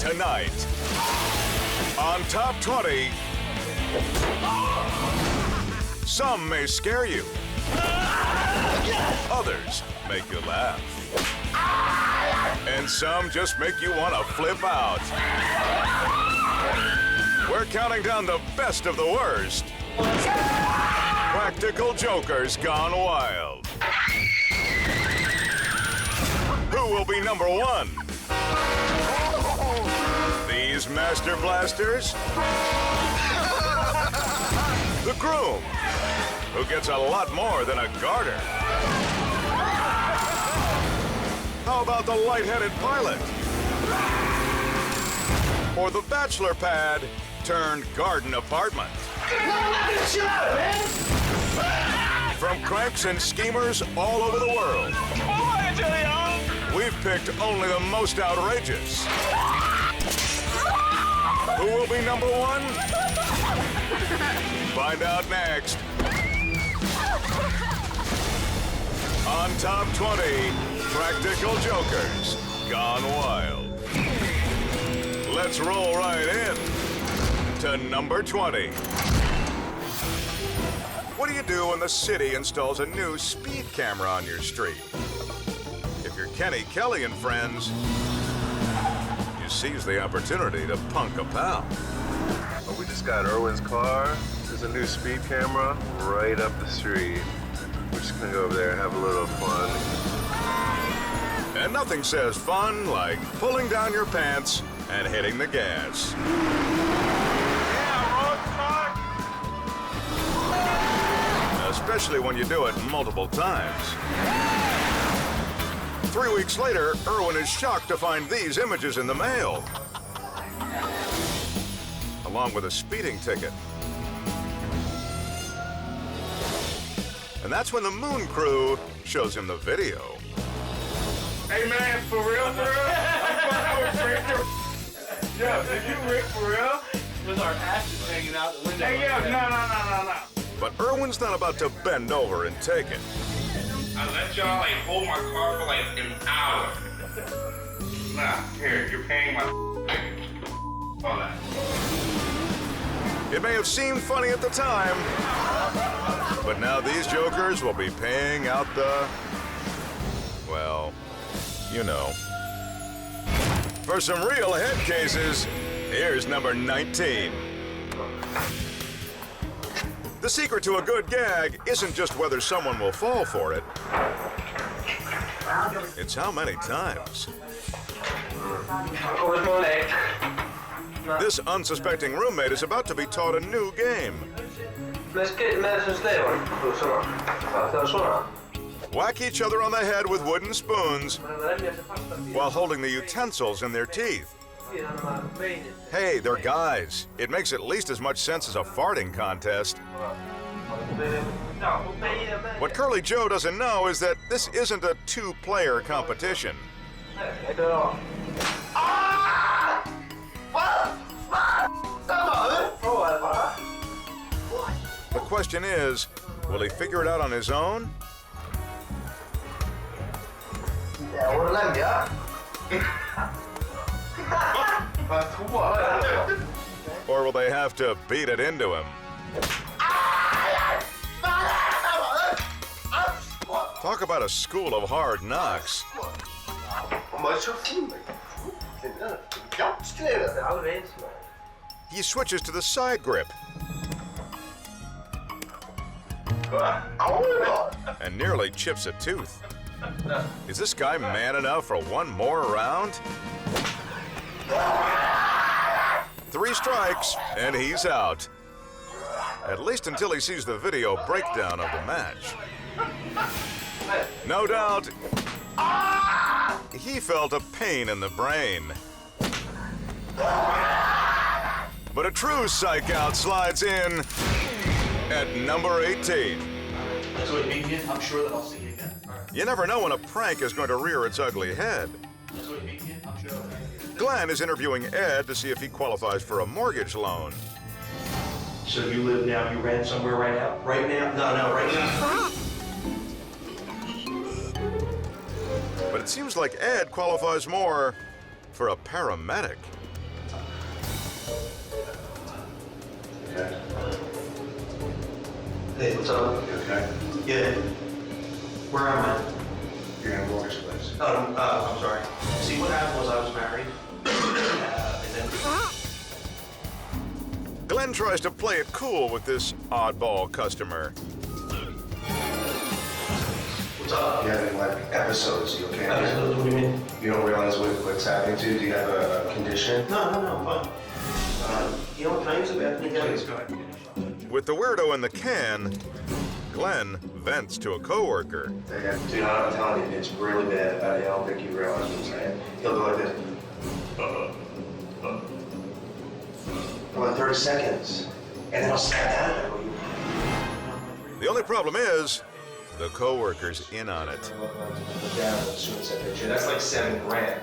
Tonight, on Top 20, some may scare you. Others make you laugh. And some just make you want to flip out. We're counting down the best of the worst. Practical Jokers Gone Wild. Who will be number one? These Master Blasters? The groom, who gets a lot more than a garter. How about the light-headed pilot? Or the bachelor pad turned garden apartment? From cranks and schemers all over the world, we've picked only the most outrageous. Who will be number one? Find out next. On Top 20, Practical Jokers Gone Wild. Let's roll right in to number 20. What do you do when the city installs a new speed camera on your street? If you're Kenny Kelly and friends, you seize the opportunity to punk a pal. Oh, we just got Erwin's car. There's a new speed camera right up the street. We're just gonna go over there and have a little fun. And nothing says fun like pulling down your pants and hitting the gas. Especially when you do it multiple times. 3 weeks later, Erwin is shocked to find these images in the mail, along with a speeding ticket. And that's when the Moon Crew shows him the video. Hey man, for real? I'm fucking with Rick. Yo, did you Rick for real? With our asses hanging out the window. Hey, yo, no. But Erwin's not about to bend over and take it. I let y'all like hold my car for like an hour. Nah, here, you're paying my all that. It may have seemed funny at the time, but now these jokers will be paying out the, well, you know. For some real head cases, here's number 19. The secret to a good gag isn't just whether someone will fall for it. It's how many times. This unsuspecting roommate is about to be taught a new game. Whack each other on the head with wooden spoons while holding the utensils in their teeth. Hey, they're guys. It makes at least as much sense as a farting contest. What Curly Joe doesn't know is that this isn't a two-player competition. The question is, will he figure it out on his own? Or will they have to beat it into him? Talk about a school of hard knocks. He switches to the side grip. And nearly chips a tooth. Is this guy man enough for one more round? 3 strikes, and he's out. At least until he sees the video breakdown of the match. No doubt, he felt a pain in the brain. But a true psych out slides in at number 18. That's what you mean, I'm sure that I'll see you again. You never know when a prank is going to rear its ugly head. That's what you mean, I'm sure. Glenn is interviewing Ed to see if he qualifies for a mortgage loan. So you live now, you rent somewhere right now? Right now? No, right now. But it seems like Ed qualifies more for a paramedic. Okay. Hey, what's up? You okay? Yeah. Where am I? You're in a mortgage place. I'm sorry. See, what happened was I was married. And then... Glenn tries to play it cool with this oddball customer. What's up? You have any, like, episodes, you okay? Episodes? What do you mean? You don't realize what's happening to you? Do you have a condition? No, I'm fine. You know what, can I use the bathroom? Please, go ahead. With the weirdo in the can, Glenn vents to a coworker. Dude, I'm telling you, it's really bad. I don't think you realize what I'm saying. He'll go like this. For like 30 seconds. And then I'll snap out of it. The only problem is, the coworker's in on it. That's like $7,000.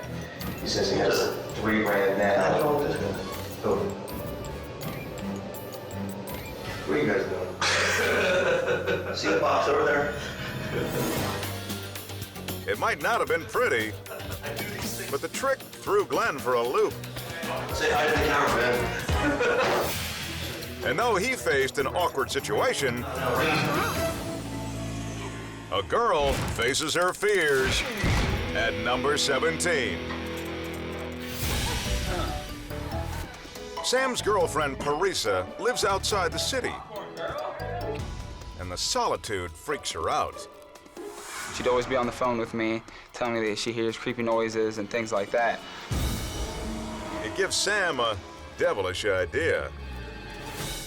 He says he has $3,000 now. What's wrong with this guy? Oh. What are you guys doing? See the box over there? It might not have been pretty, but the trick threw Glenn for a loop. Say hi to the cameraman. And though he faced an awkward situation, a girl faces her fears at number 17. Sam's girlfriend, Parisa, lives outside the city, and the solitude freaks her out. She'd always be on the phone with me, telling me that she hears creepy noises and things like that. It gives Sam a devilish idea.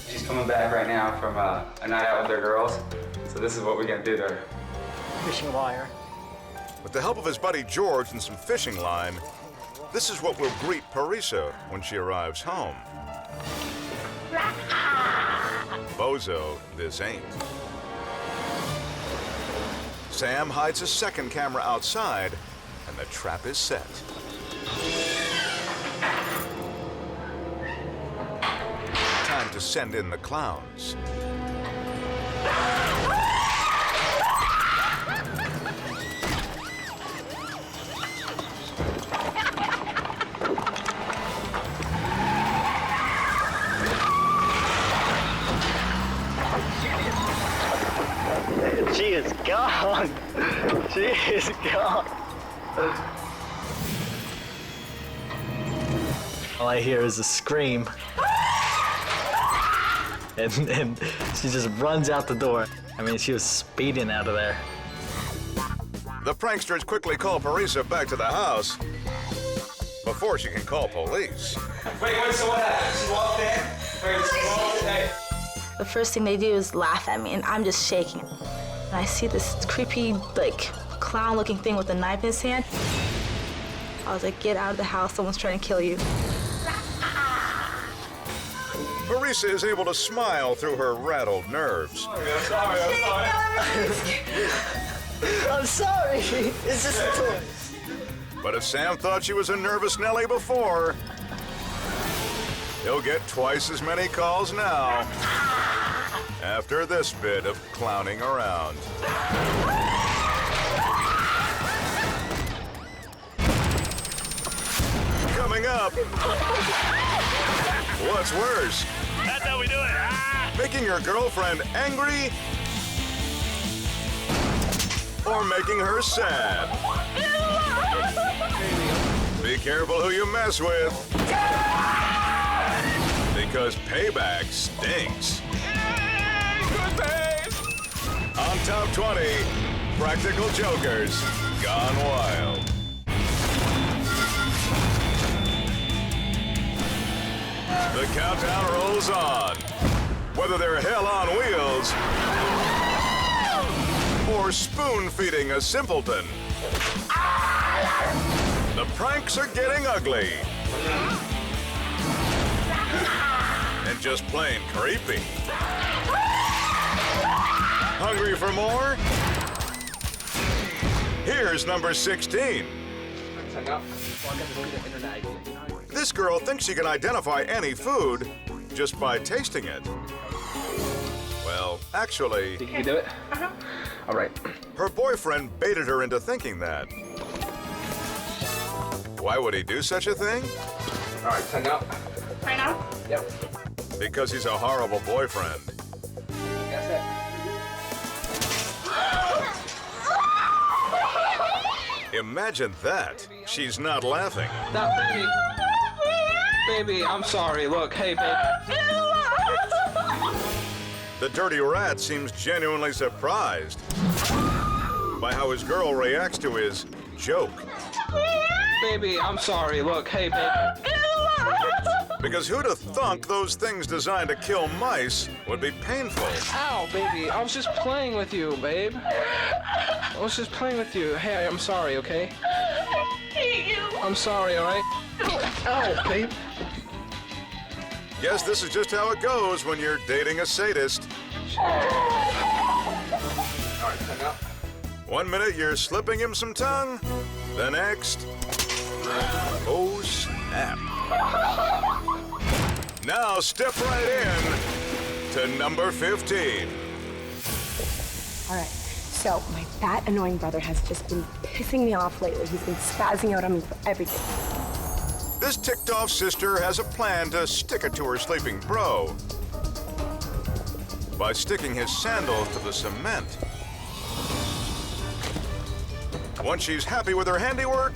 She's coming back right now from a night out with their girls, so this is what we're gonna do to her. Fishing wire. With the help of his buddy George and some fishing line, this is what will greet Parisa when she arrives home. Bozo, this ain't. Sam hides a second camera outside, and the trap is set. Time to send in the clowns. She is gone. She is gone. All I hear is a scream. And she just runs out the door. I mean, she was speeding out of there. The pranksters quickly call Parisa back to the house before she can call police. Wait, so what happened? She walked in? Wait, she walked in? The first thing they do is laugh at me, and I'm just shaking. And I see this creepy, clown-looking thing with a knife in his hand. I was like, get out of the house, someone's trying to kill you. Parisa is able to smile through her rattled nerves. I'm sorry. It's just a toy. But if Sam thought she was a nervous Nelly before, he'll get twice as many calls now after this bit of clowning around. Coming up, what's worse? That's how we do it. Making your girlfriend angry or making her sad? Be careful who you mess with, because payback stinks. On Top 20, Practical Jokers Gone Wild. The countdown rolls on. Whether they're hell on wheels or spoon-feeding a simpleton, the pranks are getting ugly. And just plain creepy. Hungry for more? Here's number 16. This girl thinks she can identify any food just by tasting it. Well, actually, You can do it? All right. her boyfriend baited her into thinking that. Why would he do such a thing? All right, tongue out. Right now? Yep. Because he's a horrible boyfriend. That's it. Imagine that. She's not laughing. That baby. Baby, I'm sorry. Look, hey, baby. The dirty rat seems genuinely surprised by how his girl reacts to his joke. Baby, I'm sorry. Look, hey, baby. Because who'd have thunk those things designed to kill mice would be painful? Ow, baby. I was just playing with you, babe. I was just playing with you. Hey, I'm sorry, okay? I'm sorry, all right? Ow, babe. Guess this is just how it goes when you're dating a sadist. All right, hang up. 1 minute you're slipping him some tongue, the next, oh snap. Now step right in to number 15. All right, so my fat, annoying brother has just been pissing me off lately. He's been spazzing out on me for everything. This ticked-off sister has a plan to stick it to her sleeping bro by sticking his sandals to the cement. Once she's happy with her handiwork,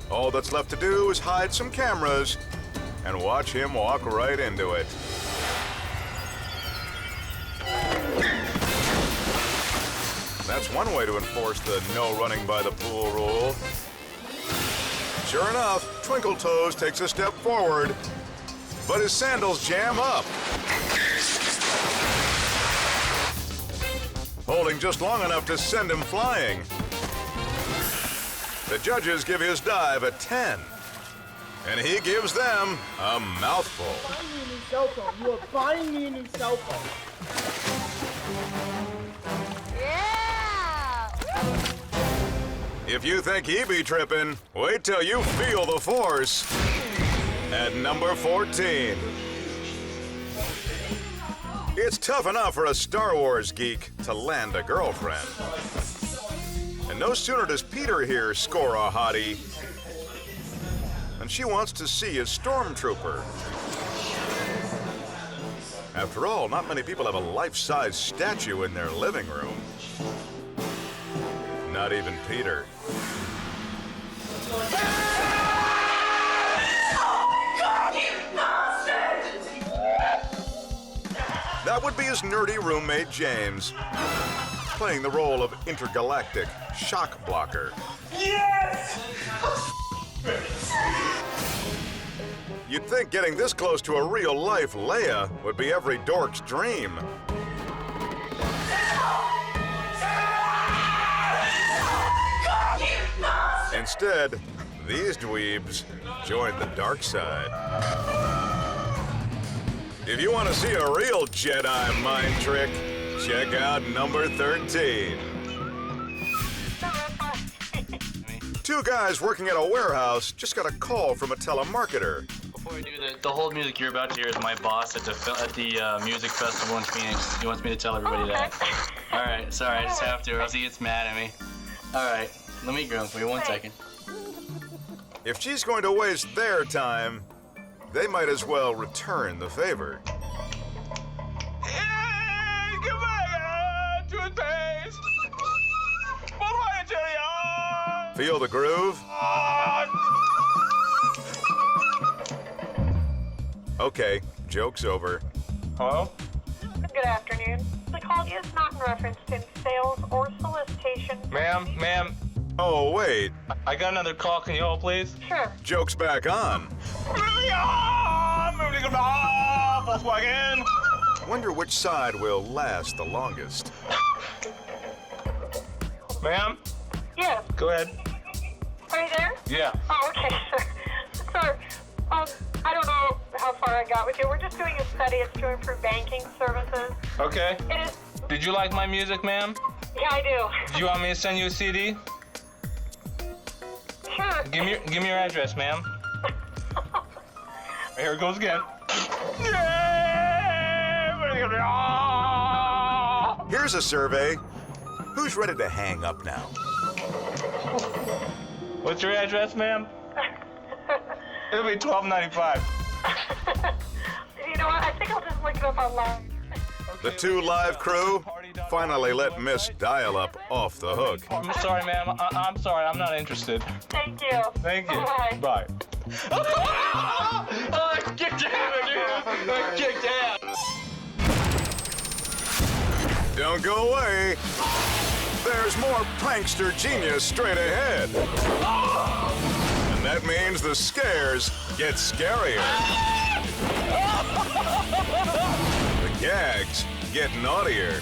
all that's left to do is hide some cameras and watch him walk right into it. That's one way to enforce the no running by the pool rule. Sure enough, Twinkle Toes takes a step forward, but his sandals jam up. Holding just long enough to send him flying. The judges give his dive a 10, and he gives them a mouthful. You are buying me a new cell phone. Yeah! If you think he be tripping, wait till you feel the force. At number 14. It's tough enough for a Star Wars geek to land a girlfriend. And no sooner does Peter here score a hottie than she wants to see a stormtrooper. After all, not many people have a life-size statue in their living room. Not even Peter. That would be his nerdy roommate, James, playing the role of intergalactic shock blocker. Yes! You'd think getting this close to a real-life Leia would be every dork's dream. Instead, these dweebs join the dark side. If you want to see a real Jedi mind trick, check out number 13. Two guys working at a warehouse just got a call from a telemarketer. Before we do the hold music you're about to hear is my boss at the music festival in Phoenix. He wants me to tell everybody that. All right, sorry, I just have to, or else he gets mad at me. All right, let me go for you 1 second. If she's going to waste their time, they might as well return the favor. Feel the groove? Okay, joke's over. Hello? Good afternoon. The call is not in reference to sales or solicitation. Ma'am, Oh, wait. I got another call. Can you hold, please? Sure. Joke's back on. Wonder which side will last the longest. Ma'am? Yes. Go ahead. Are you there? Yeah. Oh, okay, sure. Sorry. I don't know how far I got with you. We're just doing a study. It's to improve banking services. Okay. It is. Did you like my music, ma'am? Yeah, I do. Do you want me to send you a CD? Sure. Give me your address, ma'am. Here it goes again. Here's a survey. Who's ready to hang up now? What's your address, ma'am? It'll be $12.95. You know what? I think I'll just look it up online. The two live crew finally let Miss Dial-Up off the hook. I'm sorry, ma'am. I'm sorry. I'm not interested. Thank you. Thank you. Bye. Bye. Oh, I kicked out, dude. I kicked out. Don't go away. There's more prankster genius straight ahead. And that means the scares get scarier. The gags get naughtier.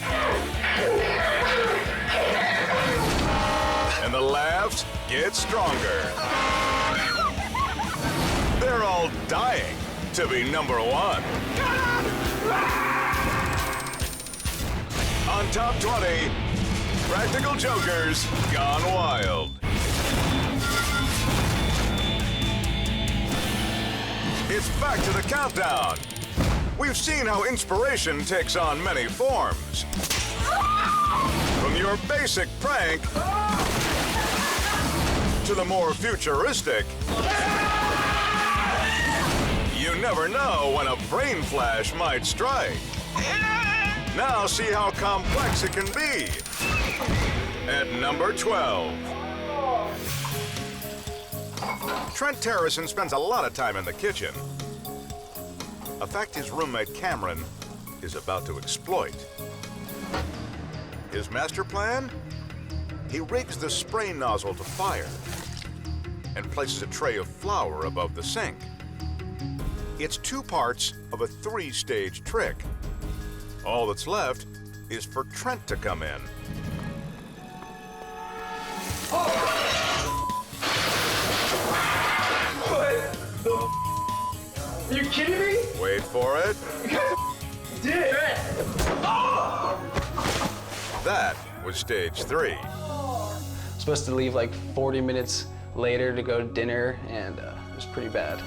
And the laughs get stronger. They're all dying to be number one. On Top 20, Practical Jokers Gone Wild. It's back to the countdown. We've seen how inspiration takes on many forms. From your basic prank to the more futuristic. You never know when a brain flash might strike. Now see how complex it can be. At number 12. Trent Terrison spends a lot of time in the kitchen. A fact his roommate Cameron is about to exploit. His master plan? He rigs the spray nozzle to fire and places a tray of flour above the sink. It's 2 parts of a 3-stage trick. All that's left is for Trent to come in. What the? Are you kidding me? Wait for it. You guys did. That was stage 3. Supposed to leave like 40 minutes later to go to dinner, and it was pretty bad.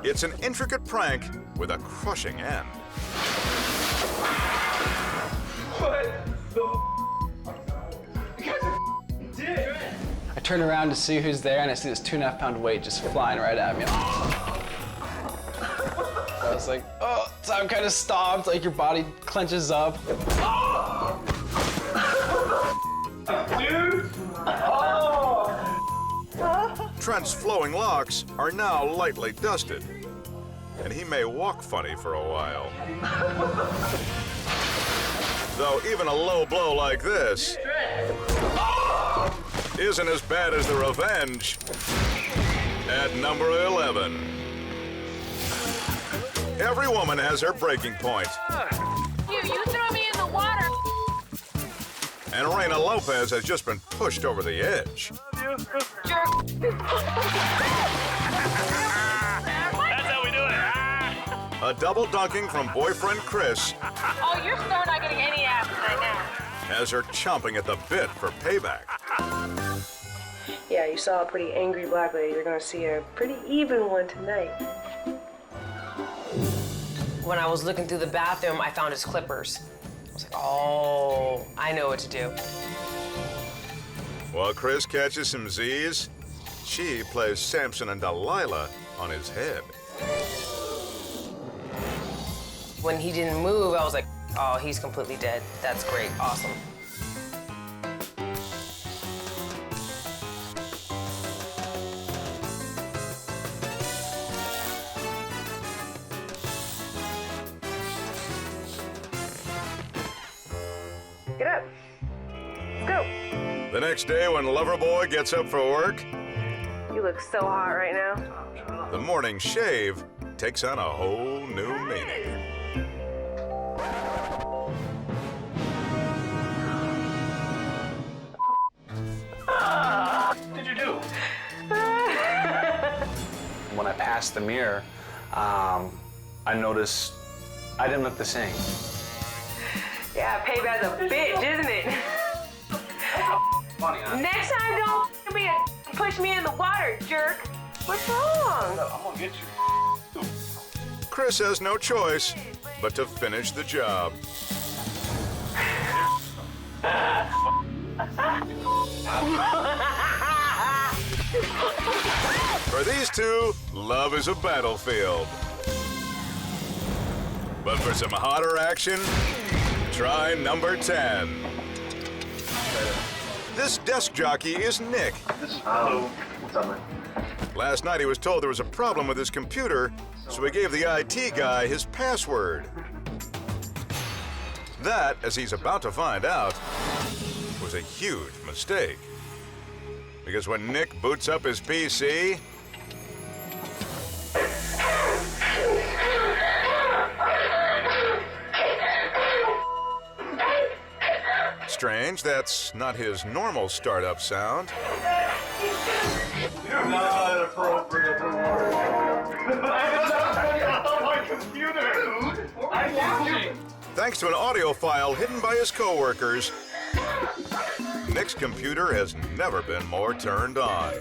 It's an intricate prank with a crushing end. What the? You guys did. I turn around to see who's there, and I see this 2.5-pound weight just flying right at me. I was like, oh, so I'm kind of stopped, like your body clenches up. Dude! Trent's flowing locks are now lightly dusted, and he may walk funny for a while. Though even a low blow like this isn't as bad as the revenge at number 11. Every woman has her breaking point. You throw me in the water. And Reina Lopez has just been pushed over the edge. Jerk. That's how we do it. A double dunking from boyfriend Chris Oh, you're so not getting any ass right now. has her chomping at the bit for payback. Yeah, you saw a pretty angry black lady. You're gonna see a pretty even one tonight. When I was looking through the bathroom, I found his clippers. I was like, oh, I know what to do. While Chris catches some Z's, she plays Samson and Delilah on his head. When he didn't move, I was like, oh, he's completely dead. That's great, awesome. Get up. Let's go. The next day when Loverboy gets up for work, You look so hot right now. the morning shave takes on a whole new meaning. What did you do? When I passed the mirror, I noticed I didn't look the same. Yeah, payback's a bitch, isn't it? Funny, huh? Next time, don't be a push me in the water, jerk. What's wrong? I'm gonna get you. Chris has no choice but to finish the job. For For these two, love is a battlefield. But for some hotter action, try number 10. This desk jockey is Nick. What's up, man? Last night he was told there was a problem with his computer, so he gave the IT guy his password. That, as he's about to find out, was a huge mistake. Because when Nick boots up his PC, strange, that's not his normal startup sound. You're not appropriate for work. My computer, dude. Thanks to an audio file hidden by his coworkers, Nick's computer has never been more turned on.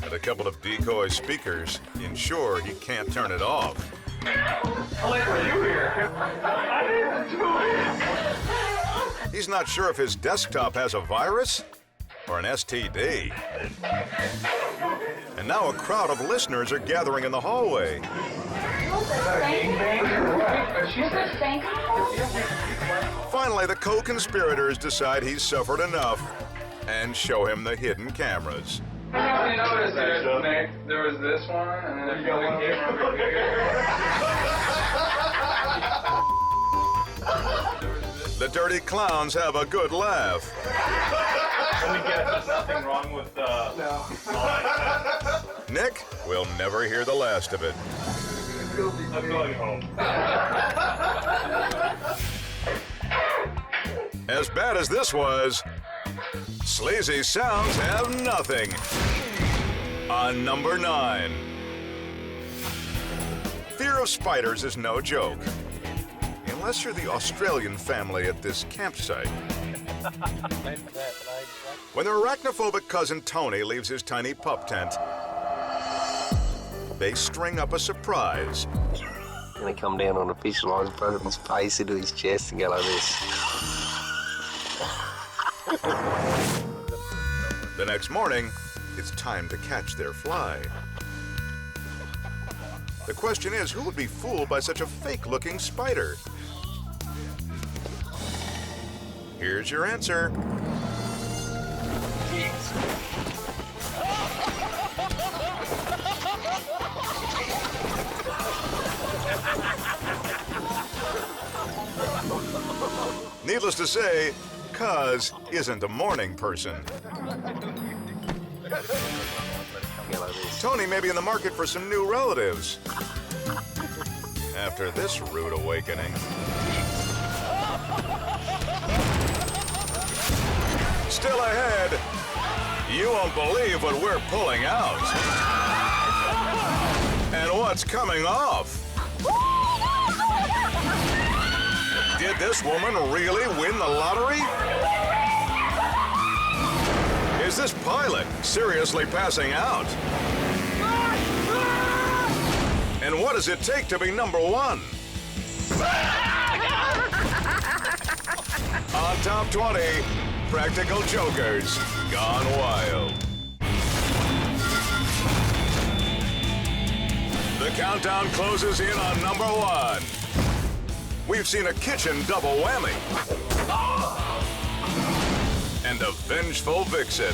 And a couple of decoy speakers ensure he can't turn it off. Like, were you here? I didn't do it. He's not sure if his desktop has a virus or an STD. And now a crowd of listeners are gathering in the hallway. Finally, the co-conspirators decide he's suffered enough and show him the hidden cameras. I noticed there was this one, and then there's one camera over here. The dirty clowns have a good laugh. Let me guess, there's nothing wrong with no. Nick will never hear the last of it. I'm going home. As bad as this was, sleazy sounds have nothing. On number 9. Fear of spiders is no joke. Unless you're the Australian family at this campsite. When their arachnophobic cousin Tony leaves his tiny pup tent, they string up a surprise. And they come down on a fish line and put his face into his chest and go like this. The next morning, it's time to catch their fly. The question is, who would be fooled by such a fake-looking spider? Here's your answer. Needless to say, Cuz isn't a morning person. Tony may be in the market for some new relatives. After this rude awakening. Still ahead, you won't believe what we're pulling out. And what's coming off. Did this woman really win the lottery? Is this pilot seriously passing out? And what does it take to be number 1? On Top 20, Practical Jokers Gone Wild. The countdown closes in on number 1. We've seen a kitchen double whammy. And a vengeful vixen.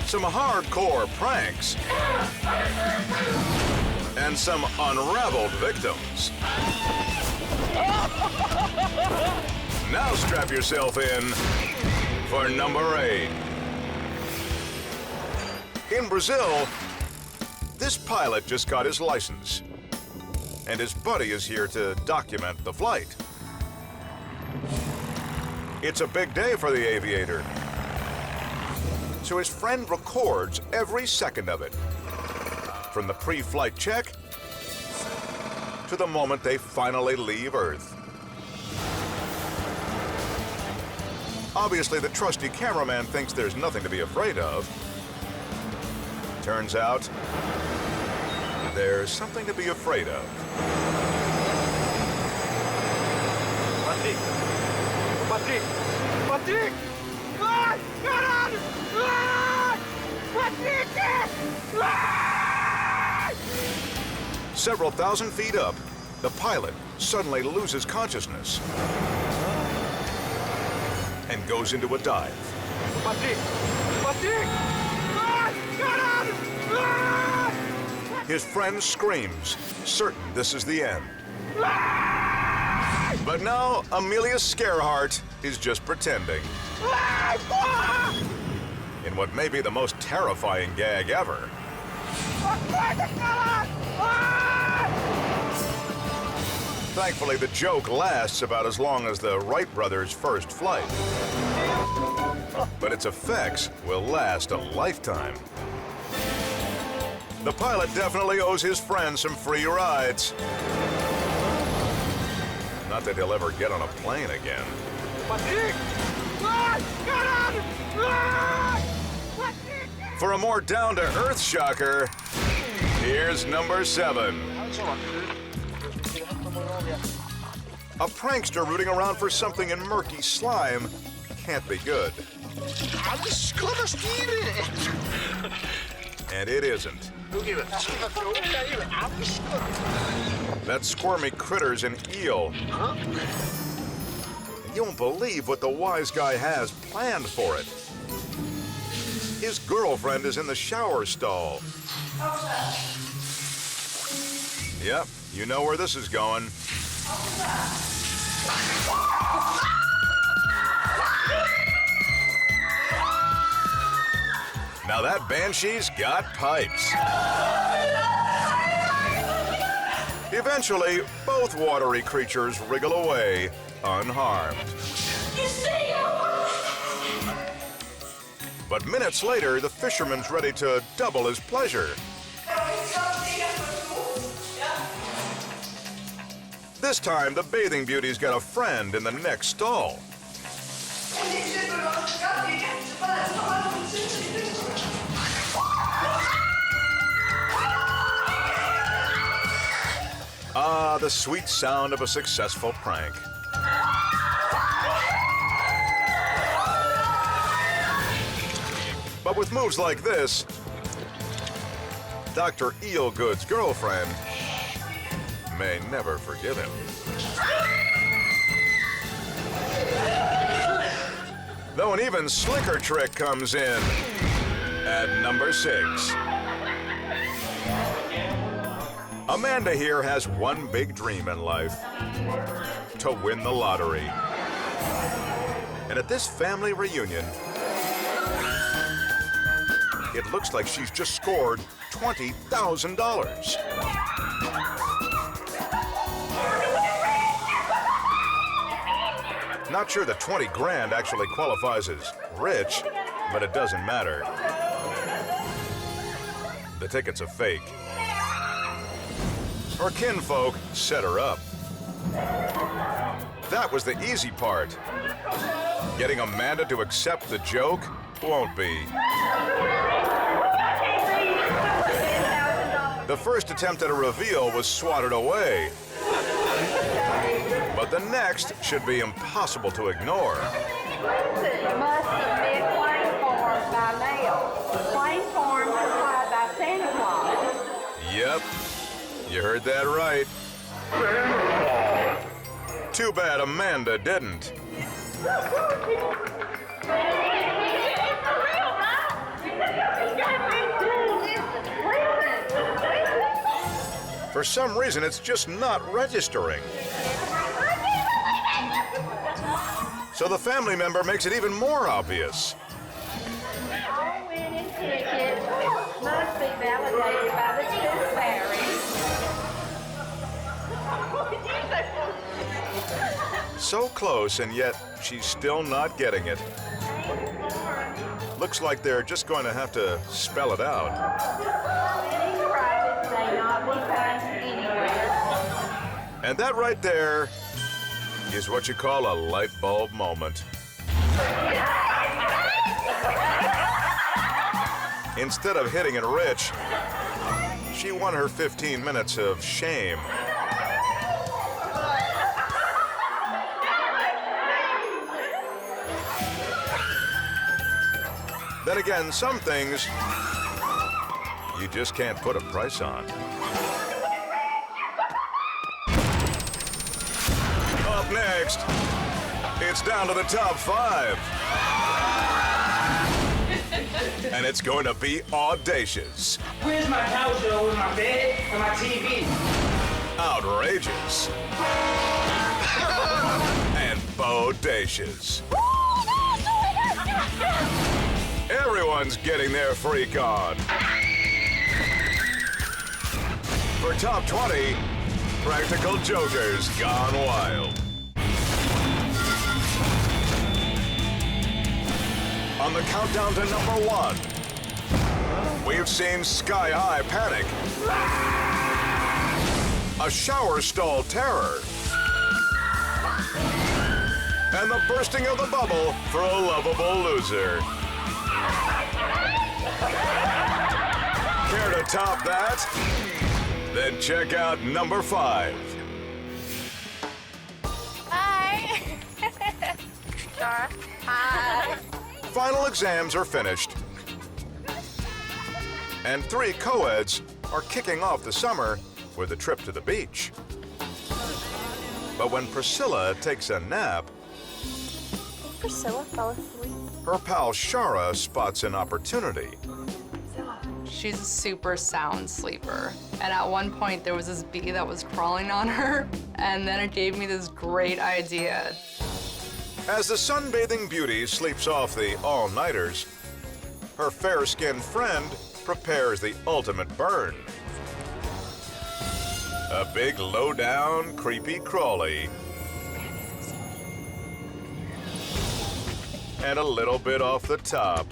Some hardcore pranks. And some unraveled victims. Now strap yourself in for number 8. In Brazil, this pilot just got his license. And his buddy is here to document the flight. It's a big day for the aviator. So his friend records every second of it. From the pre-flight check to the moment they finally leave Earth. Obviously, the trusty cameraman thinks there's nothing to be afraid of. Turns out, there's something to be afraid of. Patrick! Patrick! Patrick! Ah! Caralho! Ah! Several thousand feet up, the pilot suddenly loses consciousness and goes into a dive. His friend screams, certain this is the end. But now, Amelia Scareheart is just pretending. In what may be the most terrifying gag ever. Thankfully, the joke lasts about as long as the Wright brothers' first flight. But its effects will last a lifetime. The pilot definitely owes his friend some free rides. Not that he'll ever get on a plane again. For a more down-to-earth shocker, here's number 7. A prankster rooting around for something in murky slime can't be good. And it isn't. That squirmy critter's an eel. You won't believe what the wise guy has planned for it. His girlfriend is in the shower stall. Yep, you know where this is going. Now that banshee's got pipes. Eventually, both watery creatures wriggle away unharmed. But minutes later, the fisherman's ready to double his pleasure. This time, the bathing beauty's got a friend in the next stall. Ah, the sweet sound of a successful prank. But with moves like this, Dr. Eelgood's girlfriend may never forgive him. Though an even slicker trick comes in at number 6. Amanda here has one big dream in life: to win the lottery. And at this family reunion, it looks like she's just scored $20,000. Not sure that 20 grand actually qualifies as rich, but it doesn't matter. The ticket's a fake. Her kinfolk set her up. That was the easy part. Getting Amanda to accept the joke won't be. The first attempt at a reveal was swatted away. But the next should be impossible to ignore. You must submit claim forms by mail. Claim forms supplied by Santa Claus. Yep, you heard that right. Too bad Amanda didn't. For some reason, it's just not registering. So the family member makes it even more obvious. All winning tickets must be validated by the tooth fairy. So close, and yet she's still not getting it. Looks like they're just going to have to spell it out. Winning prizes may not be found anywhere. And that right there is what you call a light bulb moment. Instead of hitting it rich, she won her 15 minutes of shame. Then again, some things you just can't put a price on. Up next, it's down to the top 5. And it's going to be audacious. Where's my couch, though, with my bed and my TV? Outrageous. And bodacious. Everyone's getting their freak on. For top 20, Practical Jokers Gone Wild. On the countdown to number 1, we've seen sky-high panic, a shower stall terror, and the bursting of the bubble for a lovable loser. Care to top that? Then check out number 5. Hi. Sure. Hi. Final exams are finished, and 3 co-eds are kicking off the summer with a trip to the beach. But when Priscilla takes a nap, Priscilla fell asleep. her pal Shara spots an opportunity. She's a super sound sleeper. And at one point, there was this bee that was crawling on her, and then it gave me this great idea. As the sunbathing beauty sleeps off the all-nighters, her fair-skinned friend prepares the ultimate burn. A big, low-down, creepy crawly. And a little bit off the top.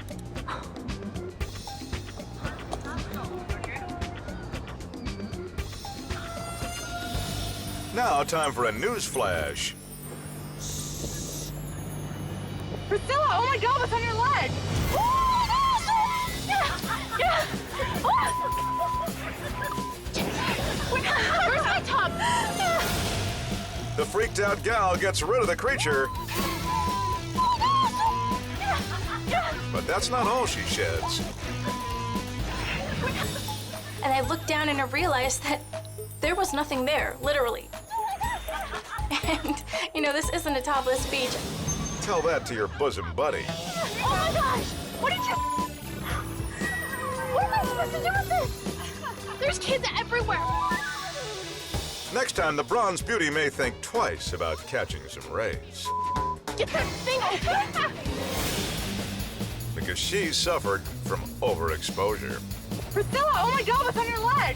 Now, time for a news flash. Priscilla, oh my God, what's on your leg? Where's my top? The freaked out gal gets rid of the creature, but that's not all she sheds. And I looked down and I realized that there was nothing there, literally. And, you know, this isn't a topless beach. Tell that to your bosom buddy. Oh my gosh! What did you... What am I supposed to do with this? There's kids everywhere. Next time, the bronze beauty may think twice about catching some rays, Get that thing open! because she suffered from overexposure. Priscilla, oh my God, what's on your leg?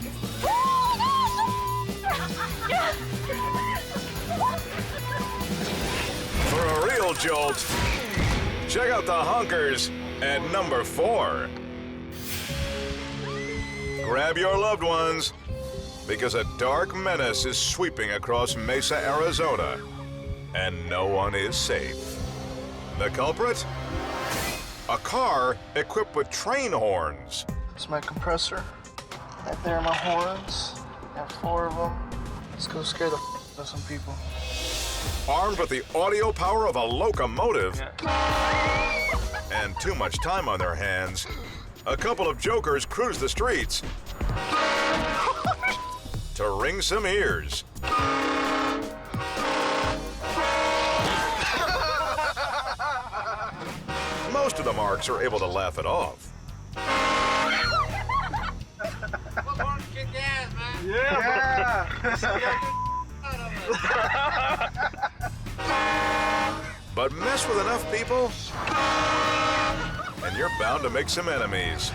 For a real jolt, check out the honkers at number 4. Grab your loved ones, because a dark menace is sweeping across Mesa, Arizona, and no one is safe. The culprit? A car equipped with train horns. It's my compressor. Right there are my horns. I have 4 of them. Let's go scare the out of some people. Armed with the audio power of a locomotive and too much time on their hands, a couple of jokers cruise the streets to ring some ears. Most of the marks are able to laugh it off. Yeah. But mess with enough people, and you're bound to make some enemies.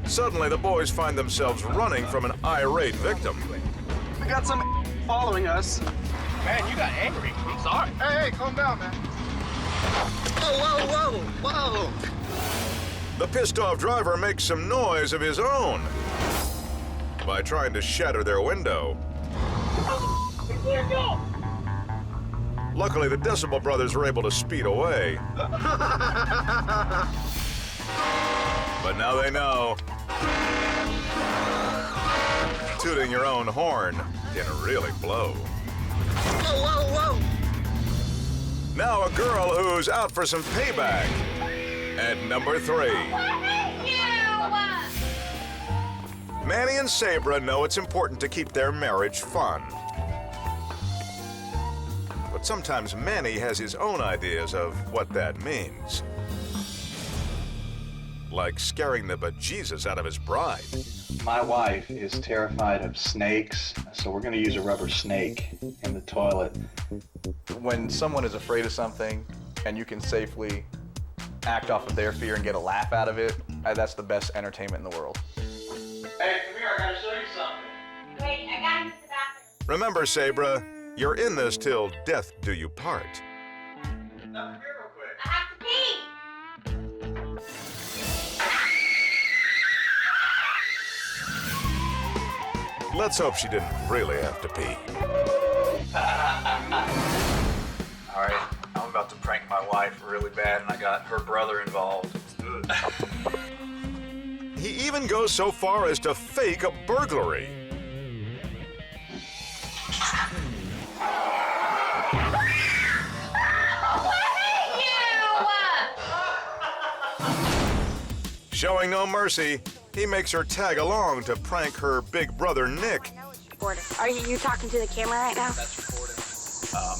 Suddenly, the boys find themselves running from an irate victim. We got some following us. Man, you got angry. I'm sorry. Hey, calm down, man. Whoa. The pissed-off driver makes some noise of his own by trying to shatter their window. Luckily, the Decibel Brothers were able to speed away. But now they know. Tooting your own horn can really blow. Whoa. Now a girl who's out for some payback. At number 3. Manny and Sabra know it's important to keep their marriage fun. But sometimes Manny has his own ideas of what that means. Like scaring the bejesus out of his bride. My wife is terrified of snakes, so we're going to use a rubber snake in the toilet. When someone is afraid of something and you can safely act off of their fear and get a laugh out of it, that's the best entertainment in the world. Hey, come here, I gotta show you something. Wait, I gotta use the bathroom. Remember, Sabra, you're in this till death do you part. Now come here real quick. I have to pee. Let's hope she didn't really have to pee. All right, I'm about to prank my wife really bad, and I got her brother involved. He even goes so far as to fake a burglary. Showing no mercy, he makes her tag along to prank her big brother, Nick. Are you talking to the camera right now? That's recording.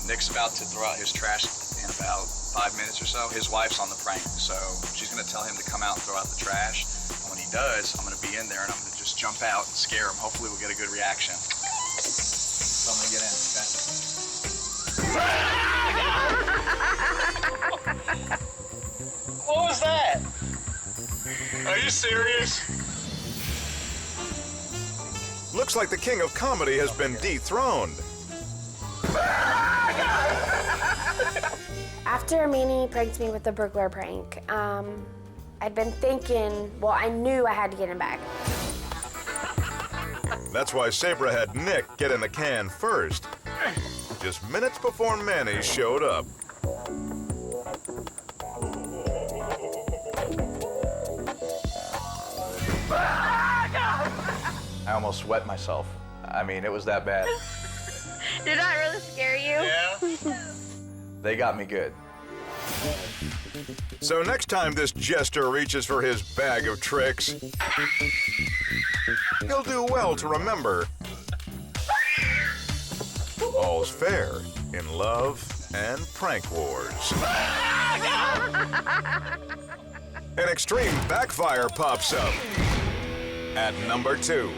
Nick's about to throw out his trash in about 5 minutes or so. His wife's on the prank, so she's gonna tell him to come out and throw out the trash. And when he does, I'm gonna be in there and I'm gonna just jump out and scare him. Hopefully we'll get a good reaction. So I'm gonna get in, okay? What was that? Are you serious? Looks like the king of comedy has been dethroned. After Manny pranked me with the burglar prank, I'd been thinking, well, I knew I had to get him back. That's why Sabra had Nick get in the can first. Just minutes before Manny showed up. I almost wet myself. I mean, it was that bad. Did that really scare you? Yeah. They got me good. So next time this jester reaches for his bag of tricks, he'll do well to remember all's fair in love and prank wars. An extreme backfire pops up at number 2.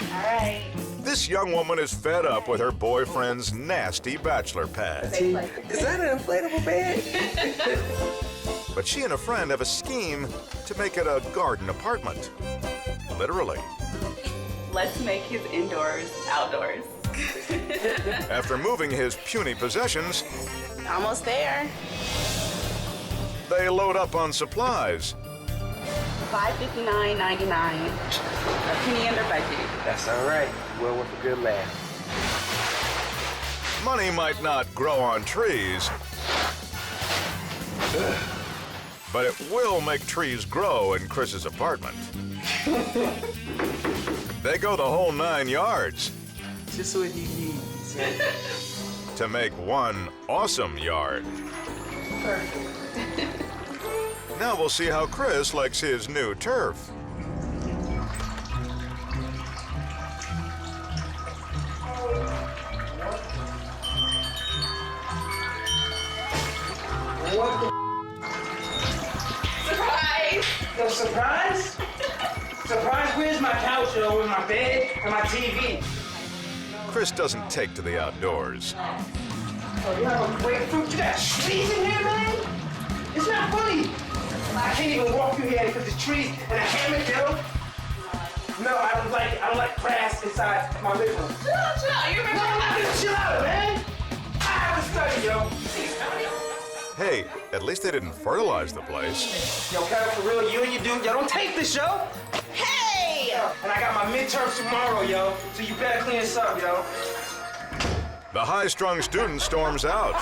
All right. This young woman is fed up with her boyfriend's nasty bachelor pad. Is that an inflatable bed? But she and a friend have a scheme to make it a garden apartment. Literally. Let's make his indoors outdoors. After moving his puny possessions, Almost there. they load up on supplies. $559.99. A penny under budget. That's all right. Well worth a good laugh. Money might not grow on trees, but it will make trees grow in Chris's apartment. They go the whole 9 yards. Just what he needs. To make one awesome yard. Perfect. Now we'll see how Chris likes his new turf. What the Surprise! No surprise? Surprise, where's my couch, yo, with my bed and my TV? Chris doesn't take to the outdoors. Oh, you have a grapefruit? You got trees in here, man? It's not funny. I can't even walk through here because the trees and a hammock, yo. No, I don't like it. I don't like grass inside my living room. Chill out. You remember? No, I'm not gonna chill out, man. I have a study, yo. Hey, at least they didn't fertilize the place. Yo, Kevin, for real, you and your dude, yo, don't take this, yo. Hey! And I got my midterms tomorrow, yo, so you better clean this up, yo. The high-strung student storms out.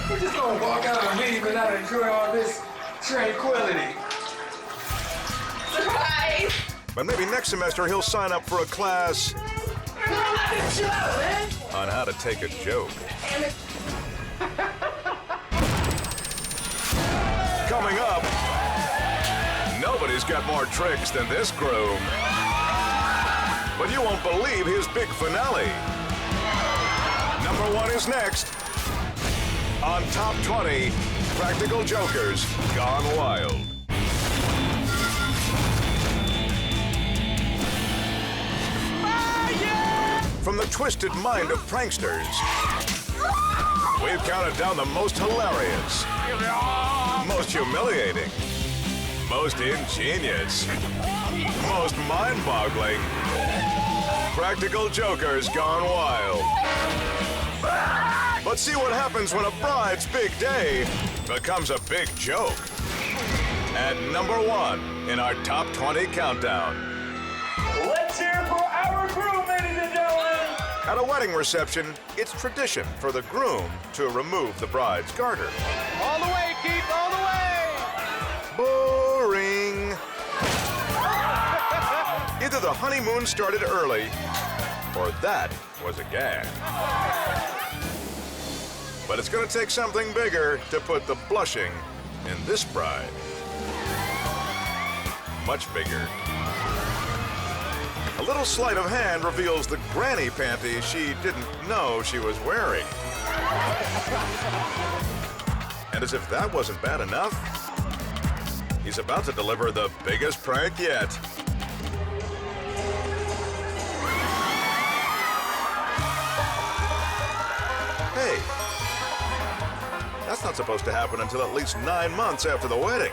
We're just gonna walk out of the meeting without enjoying all this tranquility. Surprise! But maybe next semester he'll sign up for a class No, I'm not gonna chill out, man. on how to take a joke. Damn it. Coming up, nobody's got more tricks than this groom. But you won't believe his big finale. Number 1 is next. On Top 20, Practical Jokers Gone Wild. From the twisted mind of pranksters, we've counted down the most hilarious, most humiliating, most ingenious, most mind-boggling Practical Jokers Gone Wild. But see what happens when a bride's big day becomes a big joke. At number 1 in our Top 20 countdown. Let's hear for our groom, ladies and gentlemen. At a wedding reception, it's tradition for the groom to remove the bride's garter. All the way, Keith, all the way. Boring. Either the honeymoon started early, or that was a gag. But it's going to take something bigger to put the blushing in this bride. Much bigger. A little sleight of hand reveals the granny panties she didn't know she was wearing. And as if that wasn't bad enough, he's about to deliver the biggest prank yet. Hey, that's not supposed to happen until at least 9 months after the wedding.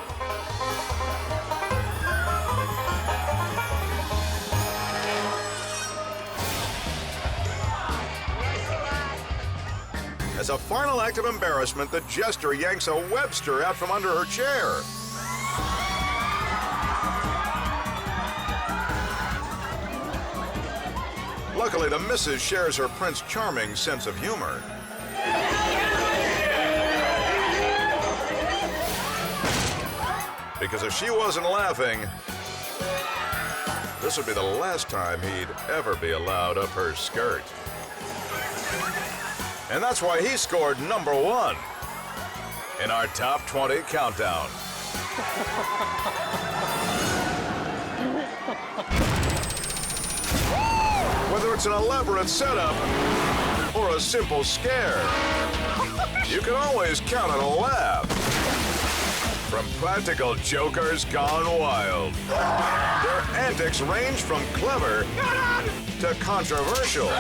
As a final act of embarrassment, the jester yanks a Webster out from under her chair. Luckily, the missus shares her Prince Charming sense of humor. Because if she wasn't laughing, this would be the last time he'd ever be allowed up her skirt. And that's why he scored number 1 in our Top 20 countdown. Whether it's an elaborate setup or a simple scare, you can always count on a laugh. From Practical Jokers Gone Wild, their antics range from clever to controversial.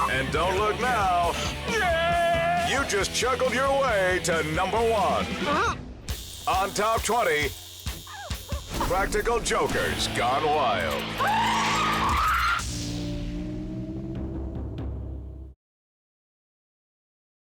And don't look now, you just chuckled your way to number 1. On Top 20, Practical Jokers Gone Wild.